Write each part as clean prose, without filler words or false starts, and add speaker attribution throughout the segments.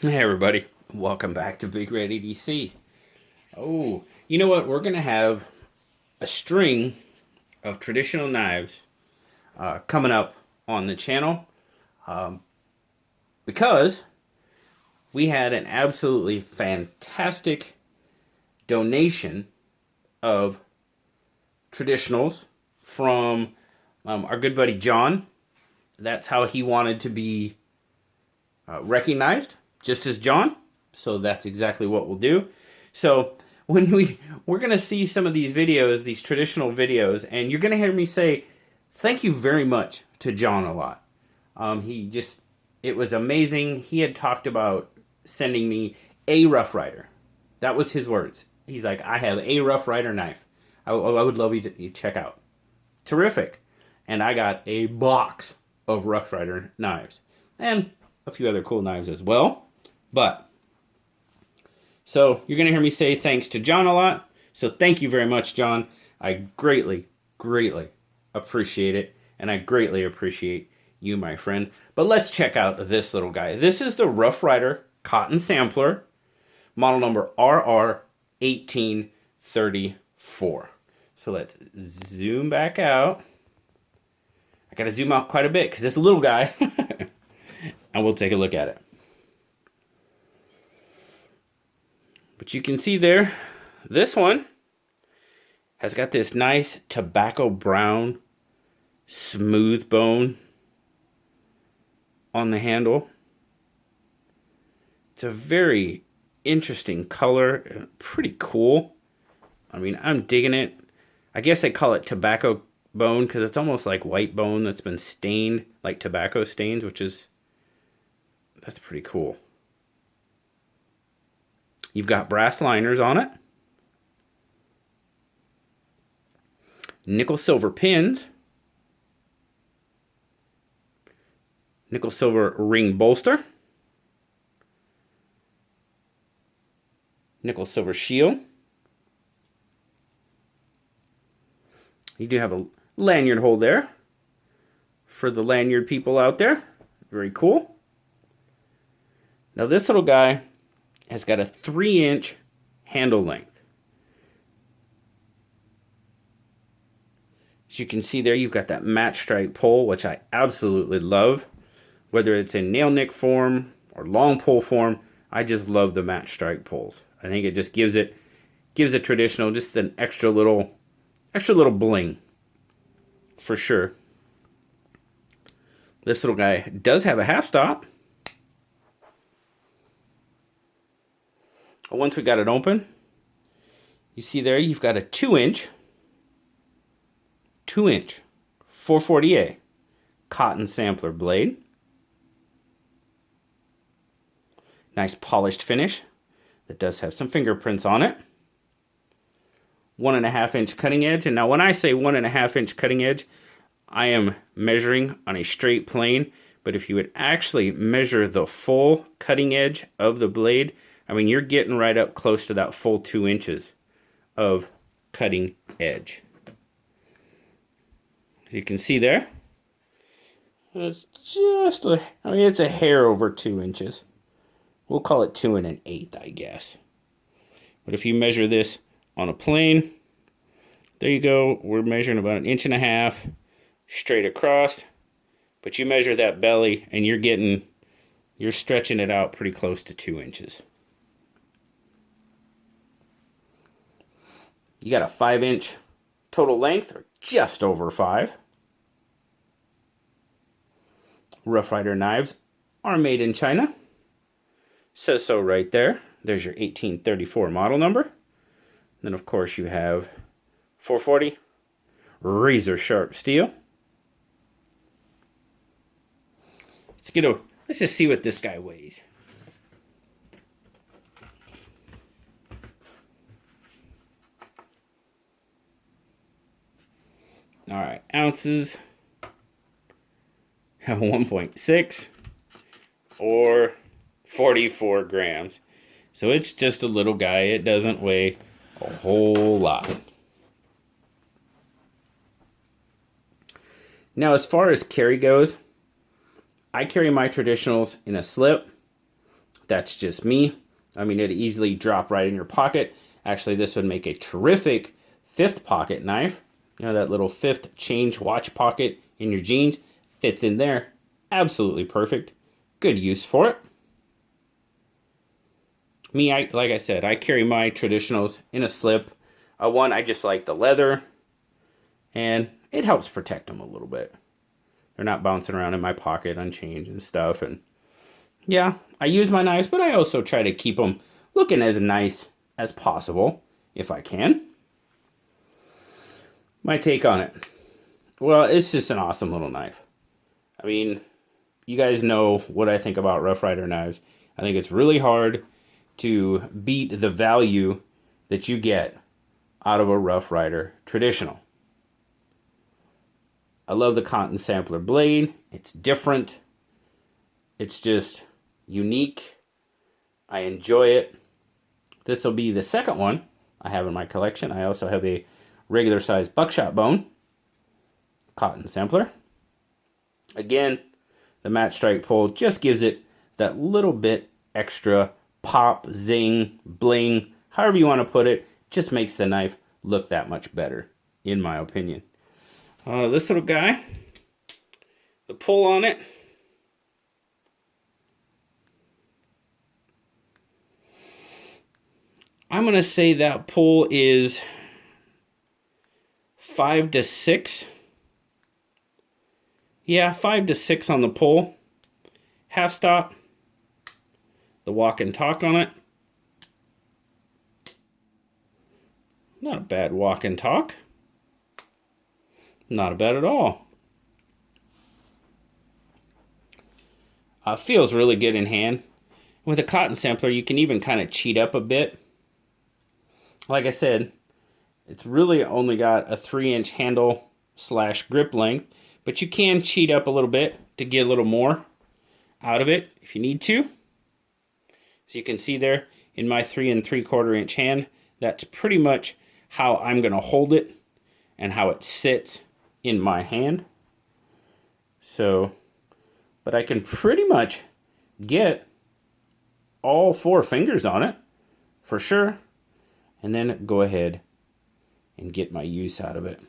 Speaker 1: Hey everybody, welcome back to Big Red EDC. Oh, you know what? We're gonna have a string of traditional knives coming up on the channel because we had an absolutely fantastic donation of traditionals from our good buddy John. That's how he wanted to be recognized, just as John. So that's exactly what we'll do. So when we're gonna see some of these videos, these traditional videos, and you're gonna hear me say thank you very much to John a lot. It was amazing. He had talked about sending me a Rough Rider. That was his words. He's like, I have a Rough Rider knife. I would love you to check out. Terrific. And I got a box of Rough Rider knives and a few other cool knives as well. But so you're going to hear me say thanks to John a lot. So thank you very much, John. I greatly, greatly appreciate it. And I greatly appreciate you, my friend. But let's check out this little guy. This is the Rough Rider Cotton Sampler, model number RR1834. So let's zoom back out. I got to zoom out quite a bit because it's a little guy. And we'll take a look at it. But you can see there, this one has got this nice tobacco brown smooth bone on the handle. It's a very interesting color, pretty cool. I mean, I'm digging it. I guess they call it tobacco bone because it's almost like white bone that's been stained, like tobacco stains, that's pretty cool. You've got brass liners on it. Nickel silver pins. Nickel silver ring bolster. Nickel silver shield. You do have a lanyard hole there for the lanyard people out there. Very cool. Now this little guy has got a 3-inch handle length. As you can see there, you've got that match strike pole, which I absolutely love. Whether it's in nail nick form or long pole form, I just love the match strike poles. I think it just gives it traditional just an extra little bling for sure. This little guy does have a half stop. Once we got it open, you see there you've got a 2-inch 440A cotton sampler blade. Nice polished finish that does have some fingerprints on it. 1.5-inch cutting edge. And now when I say 1.5-inch cutting edge, I am measuring on a straight plane. But if you would actually measure the full cutting edge of the blade, I mean, you're getting right up close to that full 2 inches of cutting edge. As you can see there, it's just it's a hair over 2 inches. We'll call it 2 1/8, I guess. But if you measure this on a plane, there you go. We're measuring about 1.5 inches straight across. But you measure that belly and you're stretching it out pretty close to 2 inches. You got a 5-inch total length, or just over 5. Rough Rider knives are made in China. Says so right there. There's your 1834 model number. Then, of course, you have 440 razor sharp steel. Let's just see what this guy weighs. All right, ounces, 1.6 or 44 grams. So it's just a little guy. It doesn't weigh a whole lot. Now, as far as carry goes, I carry my traditionals in a slip. That's just me. I mean, it'd easily drop right in your pocket. Actually, this would make a terrific fifth pocket knife. You know, that little fifth change watch pocket in your jeans fits in there. Absolutely perfect. Good use for it. Me, like I said, I carry my traditionals in a slip. One, I just like the leather, and it helps protect them a little bit. They're not bouncing around in my pocket unchanged and stuff. And yeah, I use my knives, but I also try to keep them looking as nice as possible if I can. My take on it. Well, it's just an awesome little knife. I mean, you guys know what I think about Rough Rider knives. I think it's really hard to beat the value that you get out of a Rough Rider traditional. I love the cotton sampler blade. It's different. It's just unique. I enjoy it. This will be the second one I have in my collection. I also have a regular size buckshot bone cotton sampler. Again, the match strike pull just gives it that little bit extra pop, zing, bling, however you want to put it, just makes the knife look that much better, in my opinion. This little guy, the pull on it, I'm going to say that pull is 5 to 6. Yeah, 5 to 6 on the pull. Half stop. The walk and talk on it. Not a bad walk and talk. Not bad at all. Feels really good in hand. With a cotton sampler, you can even kind of cheat up a bit. Like I said, it's really only got a 3-inch handle / grip length, but you can cheat up a little bit to get a little more out of it if you need to. So you can see there in my 3 3/4 inch hand, that's pretty much how I'm going to hold it and how it sits in my hand. So, but I can pretty much get all 4 fingers on it for sure, and then go ahead and get my use out of it.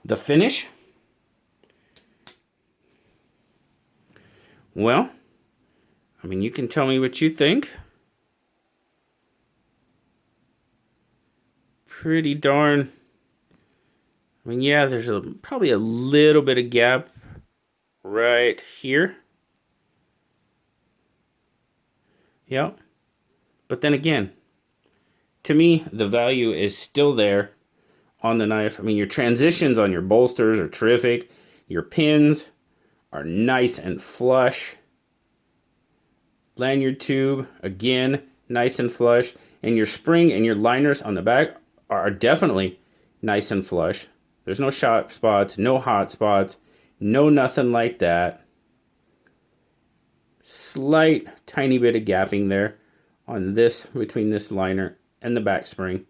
Speaker 1: The finish, well, I mean, you can tell me what you think. Pretty darn, I mean, yeah, there's probably a little bit of gap right here. Yep. But then again, to me, the value is still there on the knife. I mean, your transitions on your bolsters are terrific. Your pins are nice and flush. Lanyard tube, again, nice and flush. And your spring and your liners on the back are definitely nice and flush. There's no sharp spots, no hot spots, no nothing like that. Slight tiny bit of gapping there on this, between this liner and the back spring.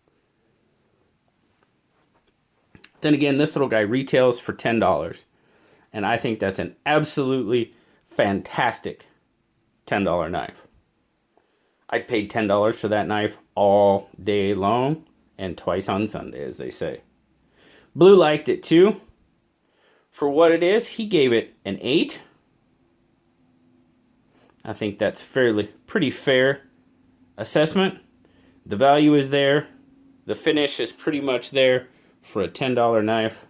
Speaker 1: Then again, this little guy retails for $10. And I think that's an absolutely fantastic $10 knife. I'd pay $10 for that knife all day long and twice on Sunday, as they say. Blue liked it too. For what it is, he gave it an 8. I think that's pretty fair assessment. The value is there. The finish is pretty much there for a $10 knife,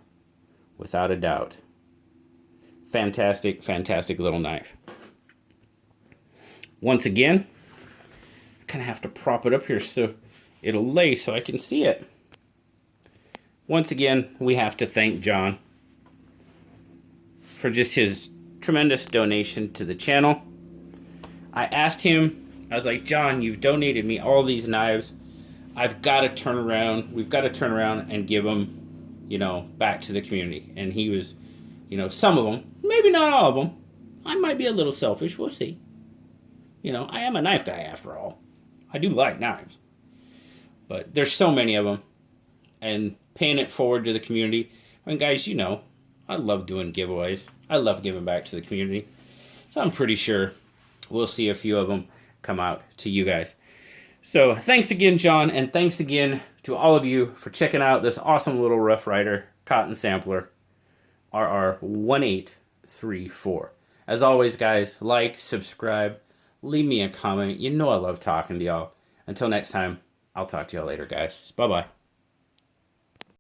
Speaker 1: without a doubt. Fantastic, fantastic little knife. Once again, I kind of have to prop it up here so it'll lay so I can see it. Once again, we have to thank John for just his tremendous donation to the channel. I asked him, I was like, John, you've donated me all these knives. I've got to turn around. We've got to turn around and give them, back to the community. And he was, some of them, maybe not all of them. I might be a little selfish. We'll see. I am a knife guy after all. I do like knives. But there's so many of them. And paying it forward to the community. I mean, guys, I love doing giveaways. I love giving back to the community. So I'm pretty sure we'll see a few of them come out to you guys. So thanks again, John, and thanks again to all of you for checking out this awesome little Rough Rider cotton sampler, RR1834. As always, guys, like, subscribe, leave me a comment. You know I love talking to y'all. Until next time, I'll talk to y'all later, guys. Bye-bye.